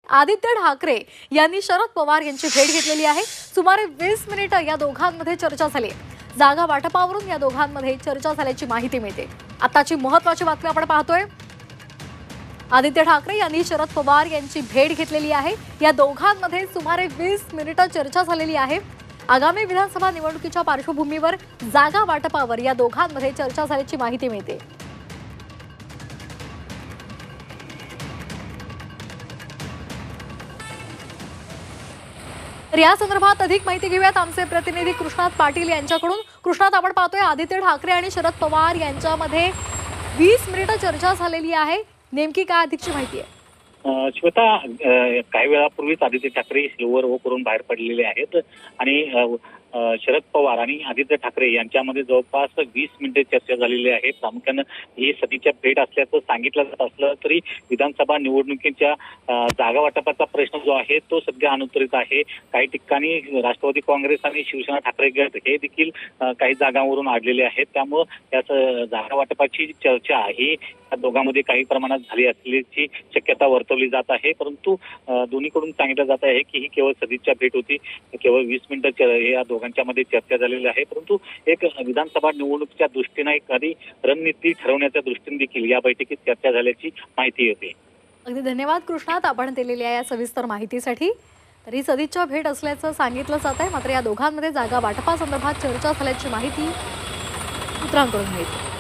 आदित्य ठाकरे यांनी शरद पवार यांची भेट घेतलेली आहे। सुमारे 20 मिनिटं या दोघांमध्ये चर्चा झाली। जागा वाटपावरून या दोघांमध्ये चर्चा झाल्याची माहिती मिळते। आताची महत्त्वाची बातमी आपण पाहतोय। आदित्य ठाकरे यांनी शरद पवार यांची भेट घेतलेली आहे। या दोघांमध्ये सुमारे 20 मिनिटं चर्चा झालेली आहे। आगामी विधानसभा निवडणुकीच्या पार्श्वभूमीवर जागा वाटपावर या दोघांमध्ये चर्चा झाल्याची माहिती मिळते। तर या संदर्भात अधिक माहिती घेऊयात आमचे प्रतिनिधी कृष्णात पाटील यांच्याकडून। कृष्णात, आपण पाहतोय आदित्य ठाकरे आणि शरद पवार यांच्यामध्ये 20 मिनिटं चर्चा झालेली आहे। नेमकी काय अधिकची माहिती आहे? श्वेता, काही वेळापूर्वीच आदित्य ठाकरे सिल्वर ओ करून बाहेर पडलेले आहेत आणि शरद पवार आणि आदित्य ठाकरे यांच्यामध्ये जवळपास 20 मिनिटे चर्चा झालेली आहे। प्रामुख्याने ही सतीच्या भेट असल्याचं सांगितलं जात असलं तरी विधानसभा निवडणुकीच्या जागा वाटपाचा प्रश्न जो आहे तो सध्या अनुत्तरित आहे। काही ठिकाणी राष्ट्रवादी काँग्रेस आणि शिवसेना ठाकरे गट हे देखील काही जागांवरून आडलेले आहेत। त्यामुळे या जागा वाटपाची चर्चा ही या दोघांमध्ये काही प्रमाणात झाली असल्याची शक्यता वर्तवली जात आहे। परंतु दोन्हीकडून सांगितलं जात आहे की ही केवळ सदिच्छा भेट होती, केवळ 20 मिनिटं या दोघांच्या मध्ये चर्चा झालेली आहे। परंतु एक विधानसभा निवडणुकीच्या दृष्टीने एखादी रणनीती ठरवण्याच्या दृष्टीने देखील या बैठकीत चर्चा झाल्याची माहिती येते। अगदी धन्यवाद कृष्णात, आपण दिलेल्या या सविस्तर माहितीसाठी। तरी सदिच्छा भेट असल्याचं सांगितलं जात आहे, मात्र या दोघांमध्ये जागा वाटपासंदर्भात चर्चा झाल्याची माहिती सूत्रांकडून मिळते।